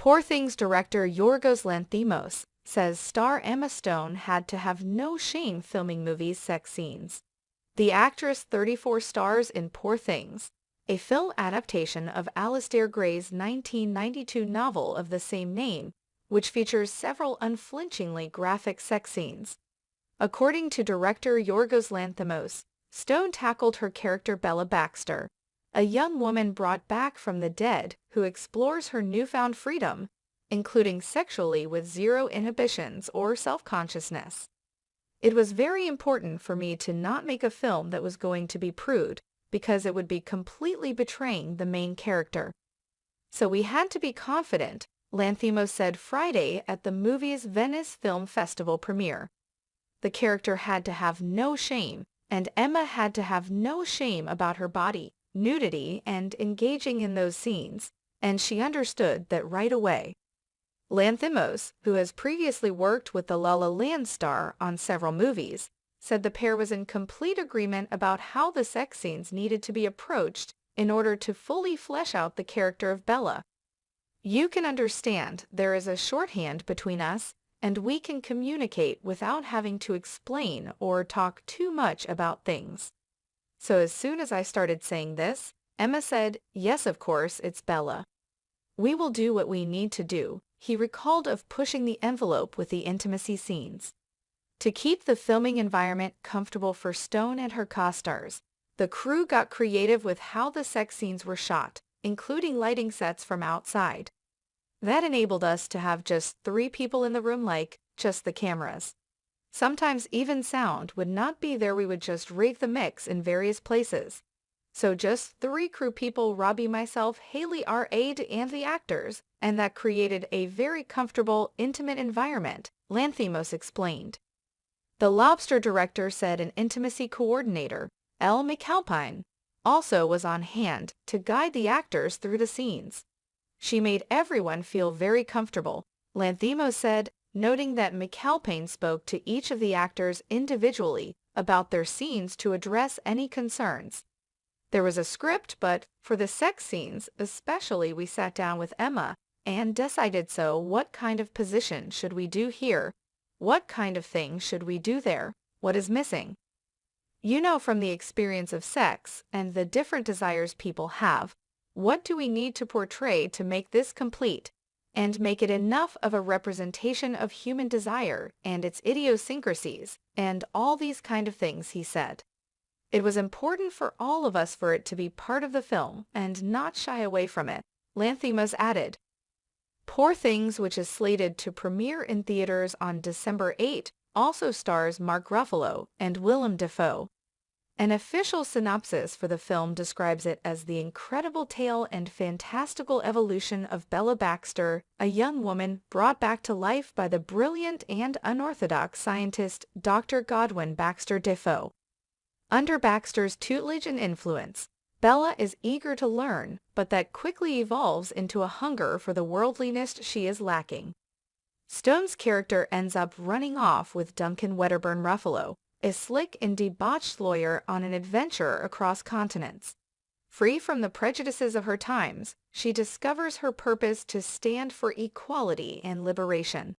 Poor Things director Yorgos Lanthimos says star Emma Stone had to have no shame filming movies' sex scenes. The actress 34 stars in Poor Things, a film adaptation of Alasdair Gray's 1992 novel of the same name, which features several unflinchingly graphic sex scenes. According to director Yorgos Lanthimos, Stone tackled her character Bella Baxter, a young woman brought back from the dead who explores her newfound freedom, including sexually with zero inhibitions or self-consciousness. It was very important for me to not make a film that was going to be prude, because it would be completely betraying the main character. So we had to be confident, Lanthimos said Friday at the movie's Venice Film Festival premiere. The character had to have no shame, and Emma had to have no shame about her body, nudity, and engaging in those scenes, and she understood that right away. Lanthimos, who has previously worked with the La La Land star on several movies, said the pair was in complete agreement about how the sex scenes needed to be approached in order to fully flesh out the character of Bella. You can understand there is a shorthand between us, and we can communicate without having to explain or talk too much about things. So as soon as I started saying this, Emma said, "Yes, of course, it's Bella. We will do what we need to do," he recalled of pushing the envelope with the intimacy scenes. To keep the filming environment comfortable for Stone and her co-stars, the crew got creative with how the sex scenes were shot, including lighting sets from outside. That enabled us to have just 3 people in the room, like just the cameras. Sometimes even sound would not be there. We would just rig the mix in various places. So just 3 crew people, Robbie, myself, Haley, our aide, and the actors, and that created a very comfortable, intimate environment, Lanthimos explained. The Lobster director said an intimacy coordinator, Elle McAlpine, also was on hand to guide the actors through the scenes. She made everyone feel very comfortable, Lanthimos said, noting that McAlpine spoke to each of the actors individually about their scenes to address any concerns. There was a script, but for the sex scenes especially, we sat down with Emma and decided, so what kind of position should we do here? What kind of thing should we do there? What is missing? You know, from the experience of sex and the different desires people have, what do we need to portray to make this complete and make it enough of a representation of human desire and its idiosyncrasies and all these kind of things, he said. It was important for all of us for it to be part of the film and not shy away from it, Lanthimos added. Poor Things, which is slated to premiere in theaters on December 8, also stars Mark Ruffalo and Willem Dafoe. An official synopsis for the film describes it as the incredible tale and fantastical evolution of Bella Baxter, a young woman brought back to life by the brilliant and unorthodox scientist Dr. Godwin Baxter Defoe. Under Baxter's tutelage and influence, Bella is eager to learn, but that quickly evolves into a hunger for the worldliness she is lacking. Stone's character ends up running off with Duncan Wedderburn Ruffalo, a slick and debauched lawyer on an adventure across continents. Free from the prejudices of her times, she discovers her purpose to stand for equality and liberation.